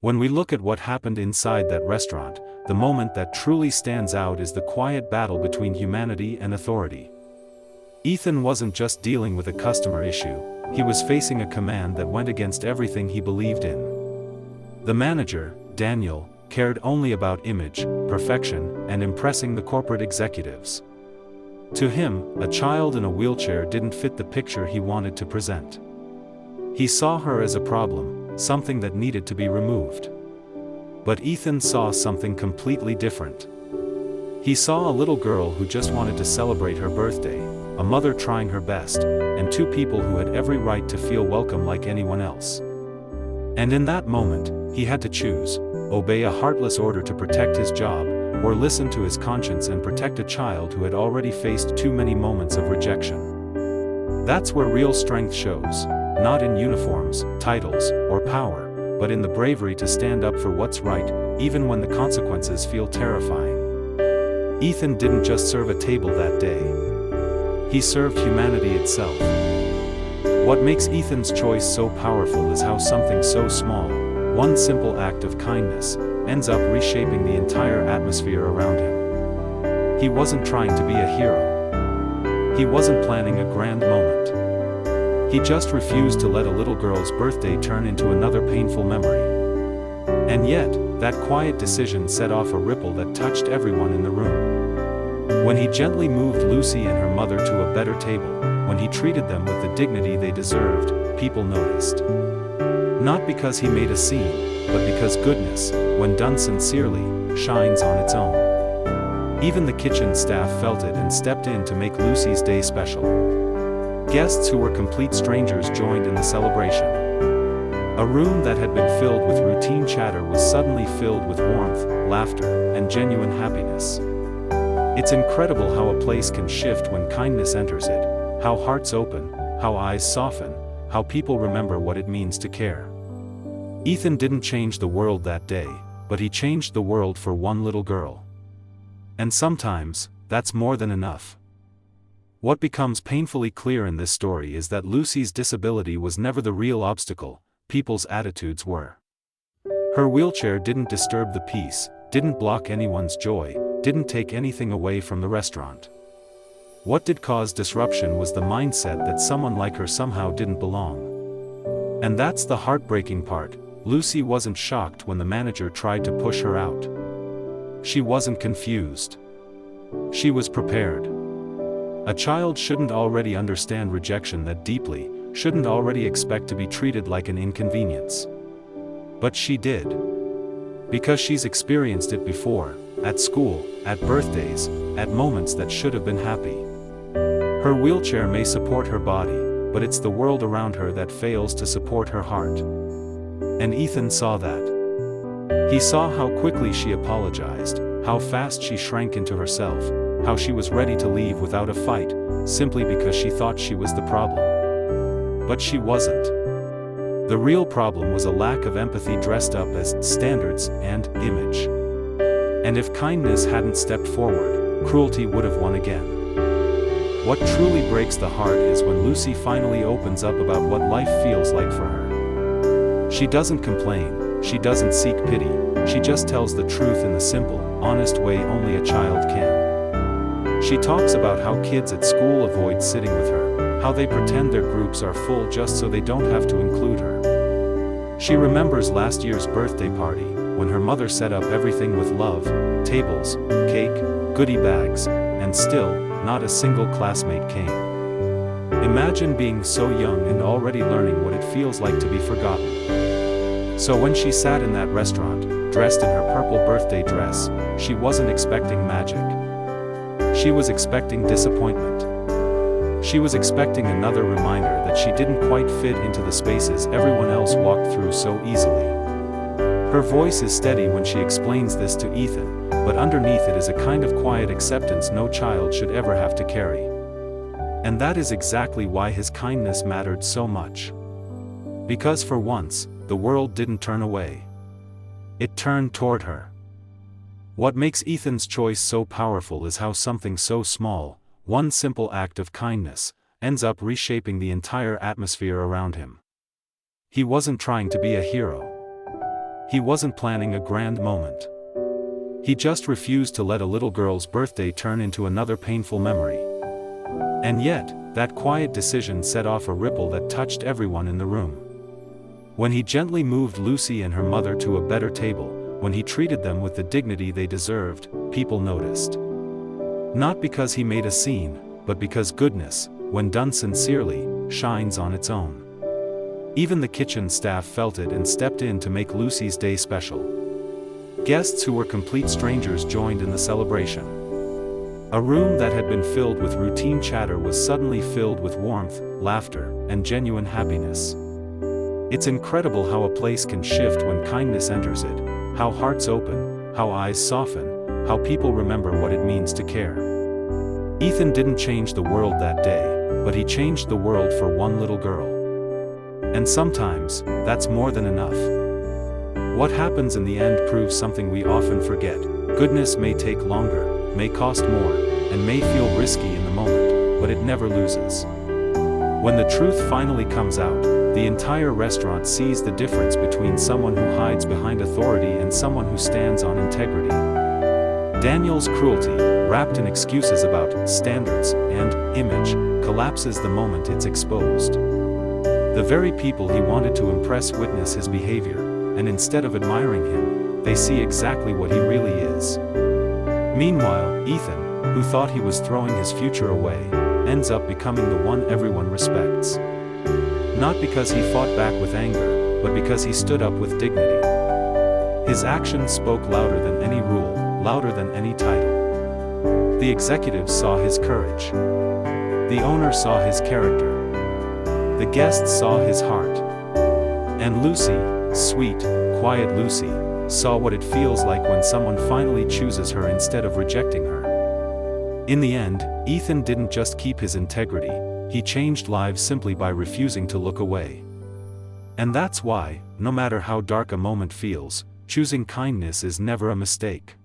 When we look at what happened inside that restaurant, the moment that truly stands out is the quiet battle between humanity and authority. Ethan wasn't just dealing with a customer issue, he was facing a command that went against everything he believed in. The manager, Daniel, cared only about image, perfection, and impressing the corporate executives. To him, a child in a wheelchair didn't fit the picture he wanted to present. He saw her as a problem, something that needed to be removed. But Ethan saw something completely different. He saw a little girl who just wanted to celebrate her birthday, a mother trying her best, and two people who had every right to feel welcome like anyone else. And in that moment, he had to choose: obey a heartless order to protect his job, or listen to his conscience and protect a child who had already faced too many moments of rejection. That's where real strength shows, not in uniforms, titles, or power, but in the bravery to stand up for what's right, even when the consequences feel terrifying. Ethan didn't just serve a table that day. He served humanity itself. What makes Ethan's choice so powerful is how something so small, one simple act of kindness, ends up reshaping the entire atmosphere around him. He wasn't trying to be a hero. He wasn't planning a grand moment. He just refused to let a little girl's birthday turn into another painful memory. And yet, that quiet decision set off a ripple that touched everyone in the room. When he gently moved Lucy and her mother to a better table, when he treated them with the dignity they deserved, people noticed. Not because he made a scene, but because goodness, when done sincerely, shines on its own. Even the kitchen staff felt it and stepped in to make Lucy's day special. Guests who were complete strangers joined in the celebration. A room that had been filled with routine chatter was suddenly filled with warmth, laughter, and genuine happiness. It's incredible how a place can shift when kindness enters it, how hearts open, how eyes soften, how people remember what it means to care. Ethan didn't change the world that day, but he changed the world for one little girl. And sometimes, that's more than enough. What becomes painfully clear in this story is that Lucy's disability was never the real obstacle, people's attitudes were. Her wheelchair didn't disturb the peace, didn't block anyone's joy, didn't take anything away from the restaurant. What did cause disruption was the mindset that someone like her somehow didn't belong. And that's the heartbreaking part. Lucy wasn't shocked when the manager tried to push her out. She wasn't confused. She was prepared. A child shouldn't already understand rejection that deeply, shouldn't already expect to be treated like an inconvenience. But she did. Because she's experienced it before, at school, at birthdays, at moments that should have been happy. Her wheelchair may support her body, but it's the world around her that fails to support her heart. And Ethan saw that. He saw how quickly she apologized, how fast she shrank into herself, how she was ready to leave without a fight, simply because she thought she was the problem. But she wasn't. The real problem was a lack of empathy dressed up as standards and image. And if kindness hadn't stepped forward, cruelty would have won again. What truly breaks the heart is when Lucy finally opens up about what life feels like for her. She doesn't complain, she doesn't seek pity, she just tells the truth in the simple, honest way only a child can. She talks about how kids at school avoid sitting with her, how they pretend their groups are full just so they don't have to include her. She remembers last year's birthday party, when her mother set up everything with love, tables, cake, goodie bags, and still, not a single classmate came. Imagine being so young and already learning what it feels like to be forgotten. So when she sat in that restaurant, dressed in her purple birthday dress, she wasn't expecting magic. She was expecting disappointment. She was expecting another reminder that she didn't quite fit into the spaces everyone else walked through so easily. Her voice is steady when she explains this to Ethan, but underneath it is a kind of quiet acceptance no child should ever have to carry. And that is exactly why his kindness mattered so much. Because for once, the world didn't turn away. It turned toward her. What makes Ethan's choice so powerful is how something so small, one simple act of kindness, ends up reshaping the entire atmosphere around him. He wasn't trying to be a hero. He wasn't planning a grand moment. He just refused to let a little girl's birthday turn into another painful memory. And yet, that quiet decision set off a ripple that touched everyone in the room. When he gently moved Lucy and her mother to a better table, when he treated them with the dignity they deserved, people noticed. Not because he made a scene, but because goodness, when done sincerely, shines on its own. Even the kitchen staff felt it and stepped in to make Lucy's day special. Guests who were complete strangers joined in the celebration. A room that had been filled with routine chatter was suddenly filled with warmth, laughter, and genuine happiness. It's incredible how a place can shift when kindness enters it, how hearts open, how eyes soften, how people remember what it means to care. Ethan didn't change the world that day, but he changed the world for one little girl. And sometimes, that's more than enough. What happens in the end proves something we often forget. Goodness may take longer, may cost more, and may feel risky in the moment, but it never loses. When the truth finally comes out, the entire restaurant sees the difference between someone who hides behind authority and someone who stands on integrity. Daniel's cruelty, wrapped in excuses about standards and image, collapses the moment it's exposed. The very people he wanted to impress witness his behavior, and instead of admiring him, they see exactly what he really is. Meanwhile, Ethan, who thought he was throwing his future away, ends up becoming the one everyone respects. Not because he fought back with anger, but because he stood up with dignity. His actions spoke louder than any rule, louder than any title. The executives saw his courage. The owner saw his character. The guests saw his heart. And Lucy, sweet, quiet Lucy, saw what it feels like when someone finally chooses her instead of rejecting her. In the end, Ethan didn't just keep his integrity, he changed lives simply by refusing to look away. And that's why, no matter how dark a moment feels, choosing kindness is never a mistake.